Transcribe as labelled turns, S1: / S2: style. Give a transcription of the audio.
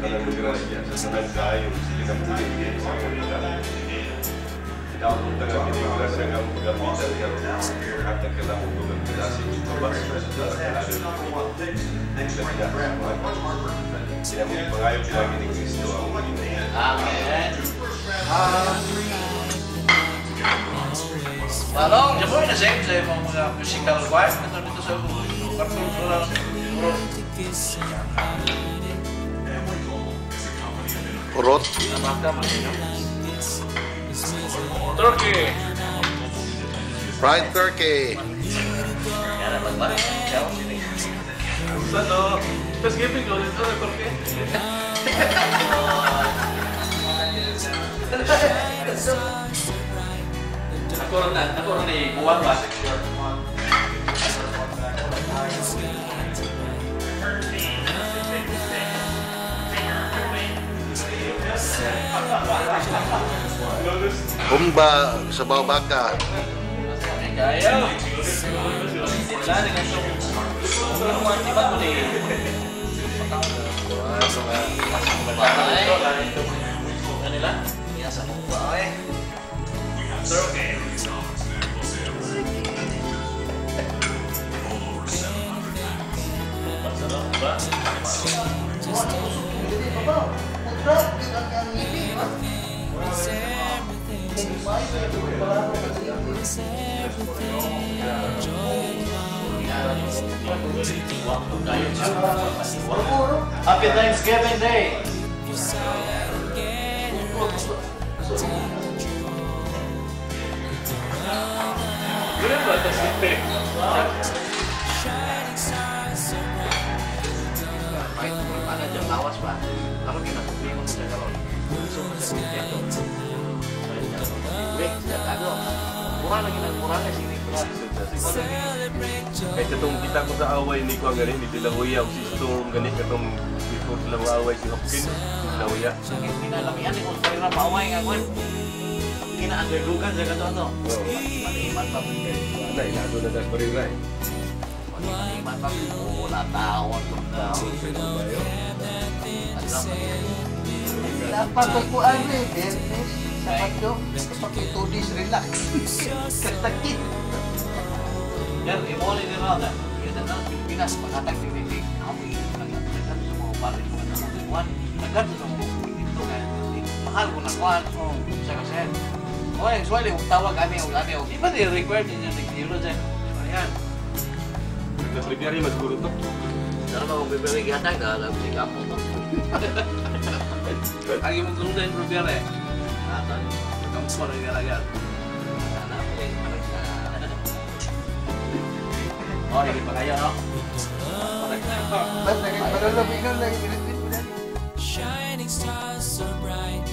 S1: Karena negara dia senang kayu, kita punya dia sama kita. Kita tengah kita dengan pegang kita kalau kata kita untuk berkreasi coba sudah ada kita tidak mengayu lagi di Kristo.
S2: Amin. Balong, jempol na saya mau musical choir dito sa kartun surat.
S3: Urot.
S2: Turkey.
S3: Fried turkey.
S2: Yan ang ba? Ciao sini.
S1: Ano? Thanksgiving lo dito sa Turkey.
S2: Ako rin ni buwan ba?
S3: Humba sa baka.
S2: Kaya. Sila dengan semua tiba tu ni. Kanila? Ya sa mukha eh. Turkey. Happy Thanksgiving Day.
S1: Berapa Thanksgiving?
S2: Ada jam lawas pak. Kalau kita bingung saja kalau kurang sini
S1: Kahit itong kita ko sa away ni ko galing ni Dilahuya o si Storm galing katong before sila away si Hopkins Dilahuya.
S2: Pinalamihan ni kung sa'yo na paaway nga kwan. Kina-underlugan sa kato no. Maniman pa.
S1: Wala, ilado na das baril rin.
S2: Maniman pa. Wala tawon.
S4: Dapat ko ano eh, Sabado, kapag 2 days relax. Kasakit.
S2: Yan, imuli din natin. Yan na Pilipinas, pagkatag tinitig. Kami, nagkakad sa mga parin mga namutuan. Nagkakad sa mga dito kaya mahal ko na kuhan. Sa kasi. O, yung swali, tawag ani o. Di ba required niya nag-zero dyan? Ayan.
S1: Nag-prepare mas guro to.
S2: Sana ba kung bibili gatag, alam si Kapo to. Ang imong tulong na yung prepare eh. Atan, magkampor yung garagan. Sana po yung marasa. O, hindi pa kayo, no?
S4: Ba't naging malalabigan lagi?
S5: Shining stars so bright.